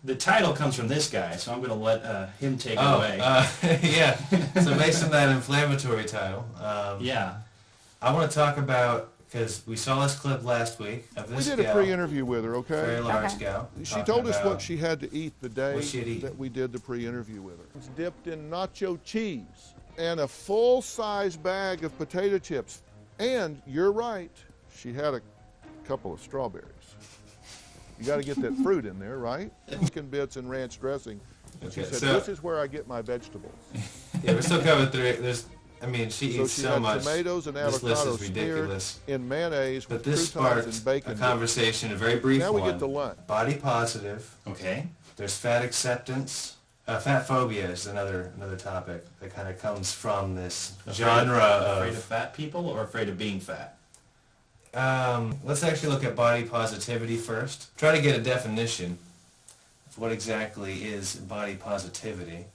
the title comes from this guy, so I'm going to let him take it away. Yeah. So based on that inflammatory title, yeah. I want to talk about, because we saw this clip last week of this We did a pre-interview with her, okay? very large gal. She told us what she had to eat the day eat. that we did the pre-interview with her. It was dipped in nacho cheese and a full-size bag of potato chips. And you're right, she had a couple of strawberries. You got to get that fruit in there, right? Chicken bits and ranch dressing. And she said, this is where I get my vegetables. Yeah, we're still covered through it. She eats she so had much. Tomatoes and This list avocado is ridiculous. smeared in mayonnaise But with this croutons sparked and bacon. a conversation, a very brief now one. we get to lunch. Body positive. Okay. There's fat acceptance. Fat phobia is another topic that kind of comes from this genre Afraid of fat people or afraid of being fat? Let's actually look at body positivity first. Try to get a definition of what exactly is body positivity.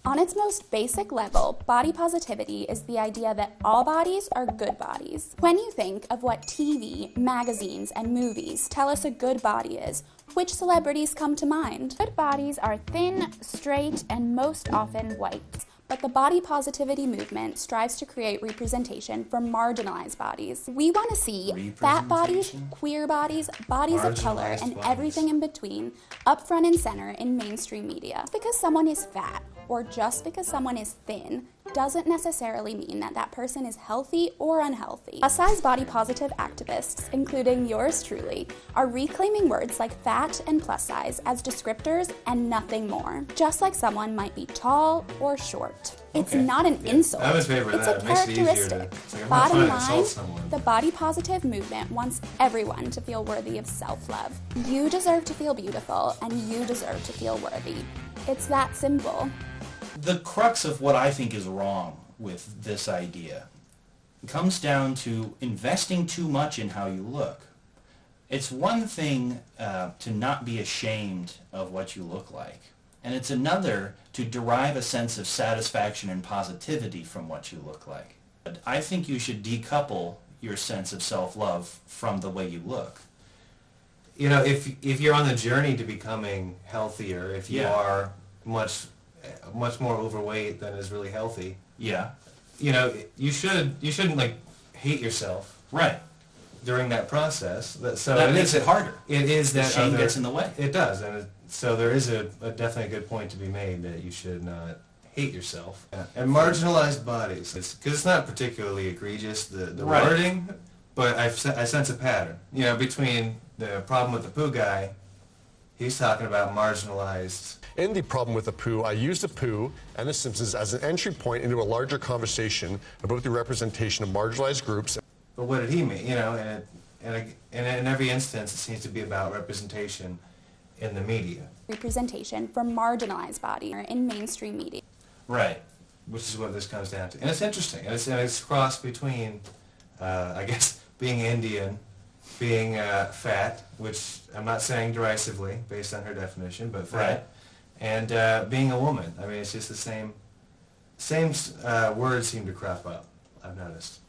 On its most basic level, body positivity is the idea that all bodies are good bodies. When you think of what TV, magazines, and movies tell us a good body is, which celebrities come to mind? Good bodies are thin, straight, and most often white. But the body positivity movement strives to create representation for marginalized bodies. We want to see fat bodies, queer bodies, bodies of color, and everything in between up front and center in mainstream media. Just because someone is fat or just because someone is thin doesn't necessarily mean that that person is healthy or unhealthy. Plus-size body positive activists, including yours truly, are reclaiming words like fat and plus size as descriptors and nothing more. Just like someone might be tall or short. It's not an insult. I was favorite it's that. a It makes it easier characteristic. to Bottom line, insult someone. the body positive movement wants everyone to feel worthy of self-love. You deserve to feel beautiful, and you deserve to feel worthy. It's that simple. The crux of what I think is wrong with this idea comes down to investing too much in how you look. It's one thing to not be ashamed of what you look like, and it's another to derive a sense of satisfaction and positivity from what you look like. I think you should decouple your sense of self-love from the way you look. You know, if you're on the journey to becoming healthier, if you are much more overweight than is really healthy. Yeah. You know, you shouldn't like hate yourself. Right. During that process. So that makes it harder. It is that shame gets in the way. It does, and so there is a definitely a good point to be made that you should not hate yourself. Yeah. And marginalized bodies, because it's not particularly egregious the wording, but I sense a pattern. You know, between the problem with the poo guy, he's talking about marginalized. In the problem with the poo, I used the poo and the Simpsons as an entry point into a larger conversation about the representation of marginalized groups. But what did he mean? You know, and in every instance, it seems to be about representation in the media. Representation for marginalized bodies in mainstream media. Right, which is what this comes down to. And it's interesting. And it's crossed between, I guess, being Indian, being fat, which I'm not saying derisively based on her definition, but fat, and being a woman. I mean, it's just the same words seem to crop up, I've noticed.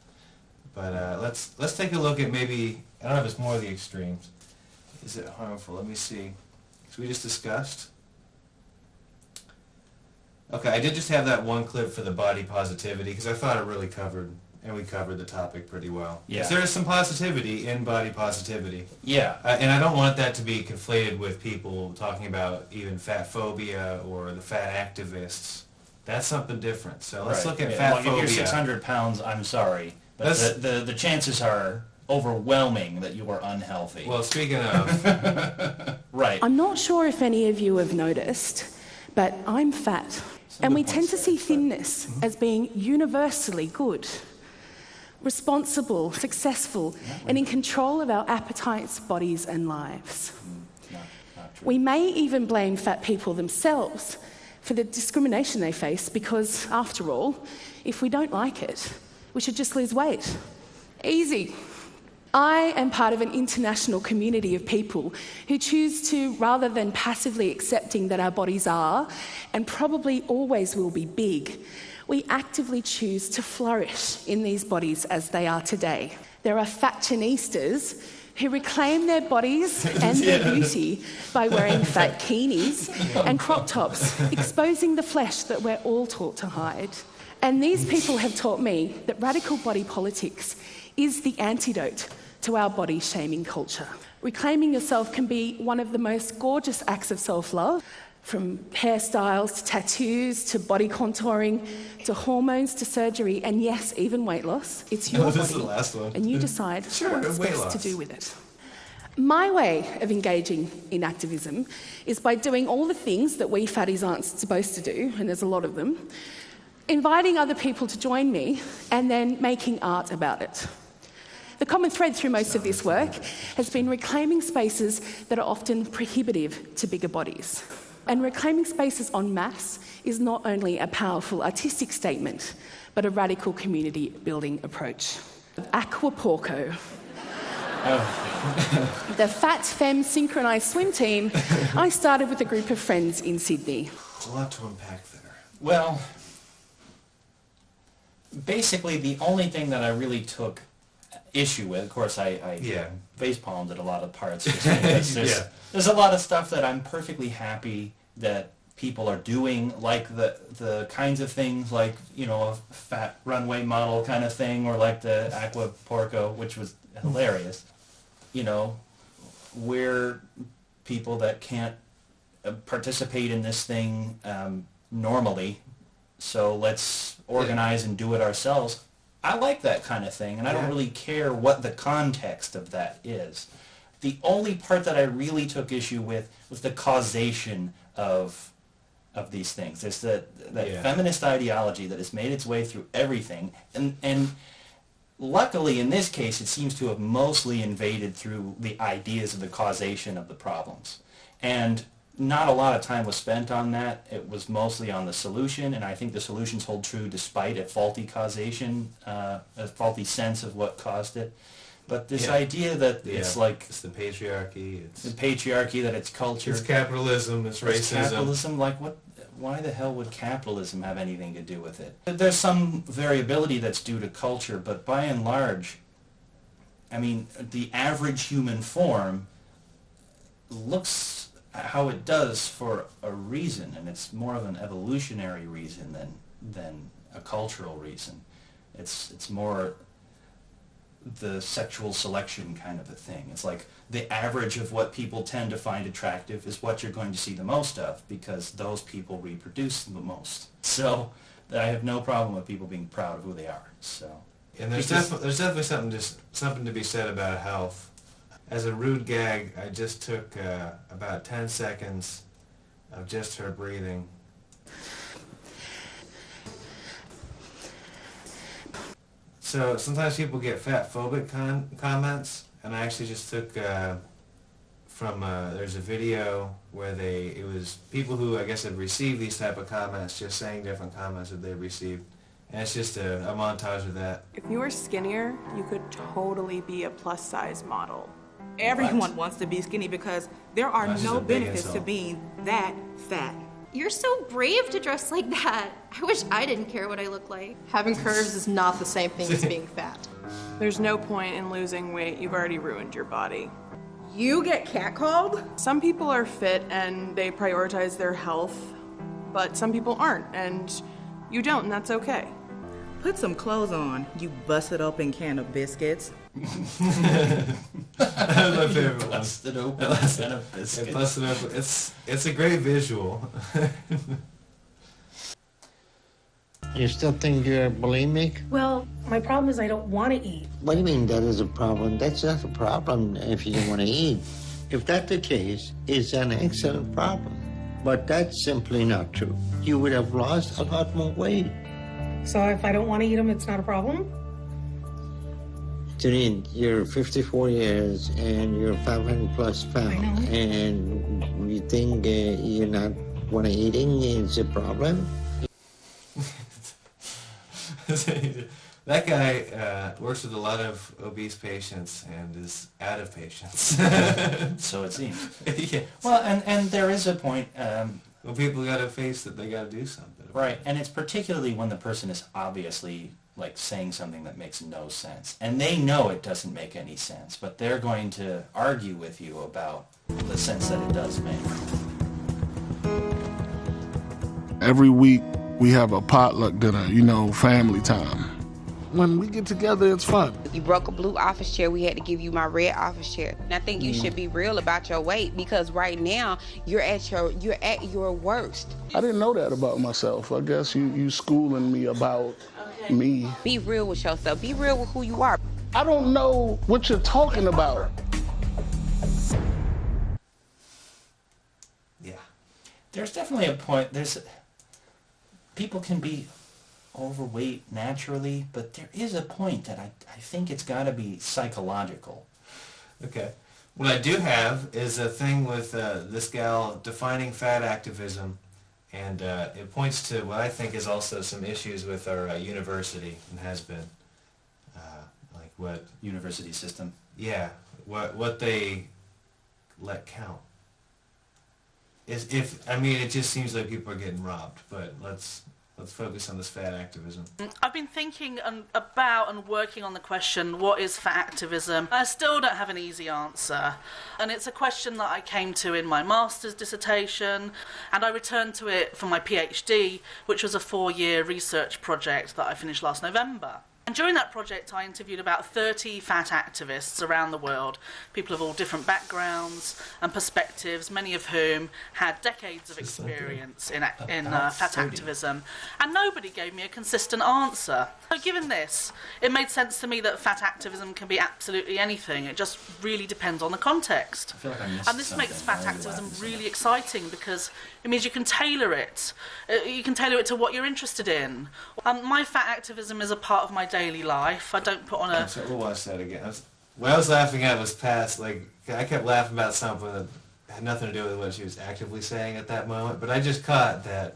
But let's take a look at maybe, I don't know if it's more of the extremes. Is it harmful? Let me see. So we just discussed. Okay, I did just have that one clip for the body positivity because I thought it really covered, and we covered the topic pretty well. Yeah. There is some positivity in body positivity. Yeah. And I don't want that to be conflated with people talking about even fat phobia or the fat activists. That's something different. So let's look at fat phobia. If you're 600 pounds, I'm sorry, but the chances are overwhelming that you are unhealthy. Well, speaking of... Right. I'm not sure if any of you have noticed, but I'm fat. And we tend to see thinness as being universally good, responsible, successful, and in control of our appetites, bodies, and lives. Not true. We may even blame fat people themselves for the discrimination they face because, after all, if we don't like it, we should just lose weight. Easy. I am part of an international community of people who choose to, rather than passively accepting that our bodies are, and probably always will be big, we actively choose to flourish in these bodies as they are today. There are fashionistas who reclaim their bodies and their beauty by wearing fat bikinis and crop tops, exposing the flesh that we're all taught to hide. And these people have taught me that radical body politics is the antidote to our body-shaming culture. Reclaiming yourself can be one of the most gorgeous acts of self-love, from hairstyles to tattoos to body contouring to hormones to surgery and yes, even weight loss. It's your body, this is the last one. and you decide what's weight best loss. to do with it. My way of engaging in activism is by doing all the things that we fatties aren't supposed to do, and there's a lot of them, inviting other people to join me, and then making art about it. The common thread through most of this work has been reclaiming spaces that are often prohibitive to bigger bodies. And reclaiming spaces en masse is not only a powerful artistic statement, but a radical community building approach. Aquaporco. The Fat Femme synchronised swim team, I started with a group of friends in Sydney. There's a lot to unpack there. Well, basically the only thing that I really took issue with, of course I facepalmed at a lot of parts. Just because there's a lot of stuff that I'm perfectly happy that people are doing, like the kinds of things like, you know, a fat runway model kind of thing, or like the Aquaporco, which was hilarious. You know, we're people that can't participate in this thing normally, so let's organize and do it ourselves. I like that kind of thing, and I don't really care what the context of that is. The only part that I really took issue with was the causation of these things. There's that feminist ideology that has made its way through everything, and luckily in this case it seems to have mostly invaded through the ideas of the causation of the problems. And not a lot of time was spent on that. It was mostly on the solution, and I think the solutions hold true despite a faulty causation, a faulty sense of what caused it. But this idea that it's like... It's the patriarchy, it's... The patriarchy, that it's culture. It's capitalism, it's racism. It's capitalism, like what... Why the hell would capitalism have anything to do with it? There's some variability that's due to culture, but by and large, I mean, the average human form looks how it does for a reason, and it's more of an evolutionary reason than a cultural reason. It's more the sexual selection kind of a thing. It's like the average of what people tend to find attractive is what you're going to see the most of, because those people reproduce the most. So I have no problem with people being proud of who they are. So, and there's definitely something to be said about health. As a rude gag, I just took about 10 seconds of just her breathing. So sometimes people get fat phobic comments, and I actually just took from there's a video where it was people who I guess had received these type of comments just saying different comments that they received, and it's just a montage of that. If you were skinnier, you could totally be a plus size model. Everyone wants to be skinny because there are no benefits to being that fat. You're so brave to dress like that. I wish I didn't care what I look like. Having curves is not the same thing as being fat. There's no point in losing weight. You've already ruined your body. You get catcalled? Some people are fit and they prioritize their health, but some people aren't, and you don't, and that's okay. Put some clothes on, you busted open can of biscuits. That was my favorite one. Busted open can of biscuits. Busted open. It's a great visual. You still think you're bulimic? Well, my problem is I don't want to eat. What do you mean that is a problem? That's not a problem if you don't want to eat. If that's the case, it's an excellent problem. But that's simply not true. You would have lost a lot more weight. So if I don't want to eat them, it's not a problem? Janine, you're 54 years and you're 500 plus pounds, and you think you're not want to eating is a problem? That guy works with a lot of obese patients and is out of patients. So it seems. Yes. Well, and there is a point. Well, people got to face that they got to do something. Right, and it's particularly when the person is obviously like saying something that makes no sense. And they know it doesn't make any sense, but they're going to argue with you about the sense that it does make. Every week we have a potluck dinner, family time. When we get together, it's fun. You broke a blue office chair, we had to give you my red office chair. And I think you should be real about your weight, because right now you're at your worst. I didn't know that about myself. I guess you schooling me about me. Be real with yourself. Be real with who you are. I don't know what you're talking about. Yeah. There's definitely a point. People can be overweight naturally, but there is a point that I think it's got to be psychological. Okay. What I do have is a thing with this gal defining fat activism, and it points to what I think is also some issues with our university, and has been. Like what... University system. Yeah. What they let count. It just seems like people are getting robbed, but let's focus on this fat activism. I've been thinking about and working on the question, what is fat activism? I still don't have an easy answer. And it's a question that I came to in my master's dissertation, and I returned to it for my PhD, which was a 4-year research project that I finished last November. And during that project, I interviewed about 30 fat activists around the world, people of all different backgrounds and perspectives, many of whom had decades of experience in fat activism. And nobody gave me a consistent answer. So given this, it made sense to me that fat activism can be absolutely anything. It just really depends on the context. I feel like I missed and this makes fat activism really exciting, because it means you can tailor it. You can tailor it to what you're interested in. My fat activism is a part of my daily life. I don't put on a... So we'll watch that again. What I was laughing at was past, I kept laughing about something that had nothing to do with what she was actively saying at that moment, but I just caught that,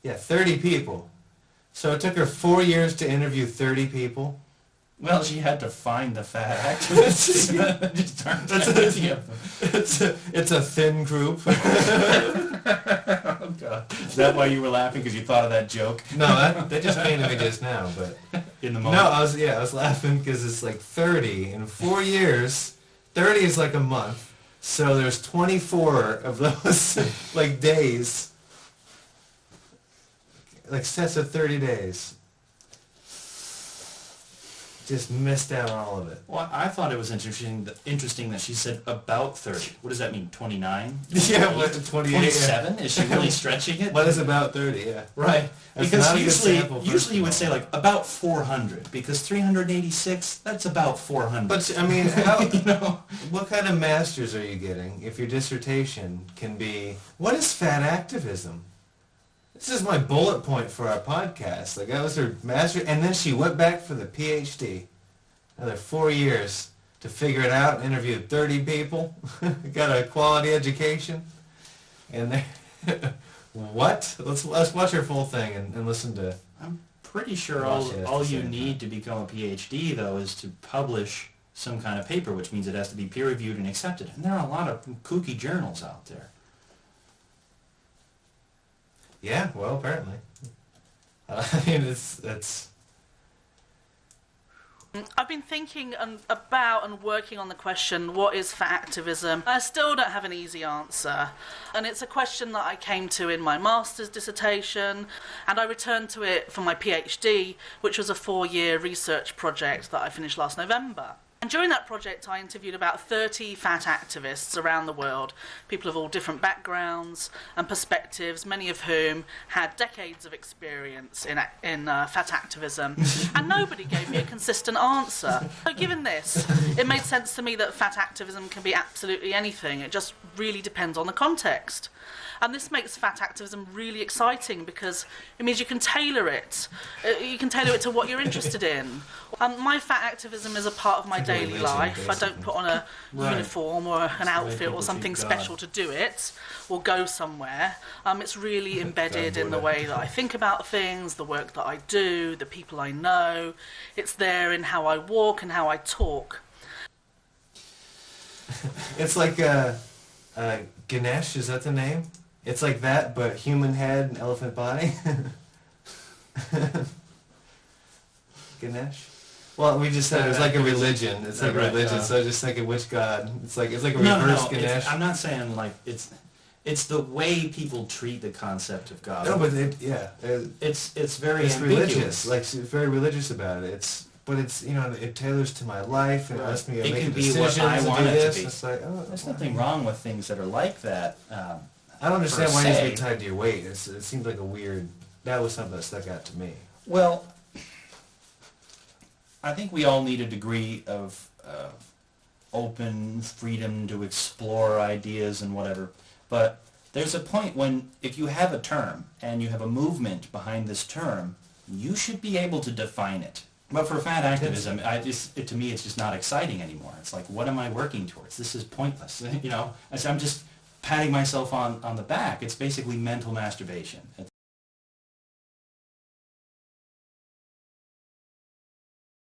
30 people. So it took her 4 years to interview 30 people. Well, she had to find the fat activists. It's a thin group. Oh, God. Is that why you were laughing, because you thought of that joke? No, they just came to me just now, but... In the moment? No, I was laughing because it's 30 in 4 years. 30 is like a month. So there's 24 of those, days. Sets of 30 days. Just missed out on all of it. Well, I thought it was interesting that she said about 30. What does that mean, 29? Yeah, 28. 27? Is she really stretching it? What is about 30, yeah. Right. That's because usually you would say about 400, because 386, that's about 400. But, how, what kind of masters are you getting if your dissertation can be, what is fat activism? This is my bullet point for our podcast. That was her master, and then she went back for the PhD. Another 4 years to figure it out, and interviewed 30 people, got a quality education, and what? Let's watch her full thing and listen to. I'm pretty sure all you need to become a PhD, though, is to publish some kind of paper, which means it has to be peer-reviewed and accepted. And there are a lot of kooky journals out there. Yeah, well, apparently. It's... I've been thinking about and working on the question, what is fat activism? I still don't have an easy answer. And it's a question that I came to in my master's dissertation, and I returned to it for my PhD, which was a 4-year research project that I finished last November. And during that project, I interviewed about 30 fat activists around the world, people of all different backgrounds and perspectives, many of whom had decades of experience in fat activism. And nobody gave me a consistent answer. So given this, it made sense to me that fat activism can be absolutely anything. It just really depends on the context. And this makes fat activism really exciting, because it means you can tailor it. You can tailor it to what you're interested in. My fat activism is a part of my daily life. I don't put on a uniform or an outfit or something special to do it, or go somewhere. It's really embedded in the way that I think about things, the work that I do, the people I know. It's there in how I walk and how I talk. It's like Ganesh, is that the name? It's like that, but human head and elephant body. Ganesh? Well, we just said it's like a religion. It's like a religion. So just thinking which god? It's like a reverse Ganesh. I'm not saying like it's the way people treat the concept of God. No, but it's very ambiguous. Religious. Like she's very religious about it. But it's it tailors to my life and lets me make decisions. It can be what I want it to be. It's like, there's nothing wrong with things that are like that. I don't understand why it needs to be tied to your weight. It seems like a weird. That was something that stuck out to me. Well, I think we all need a degree of open freedom to explore ideas and whatever. But there's a point when if you have a term and you have a movement behind this term, you should be able to define it. But for fat activism, to me, it's just not exciting anymore. It's like, what am I working towards? This is pointless. I'm just patting myself on the back. It's basically mental masturbation.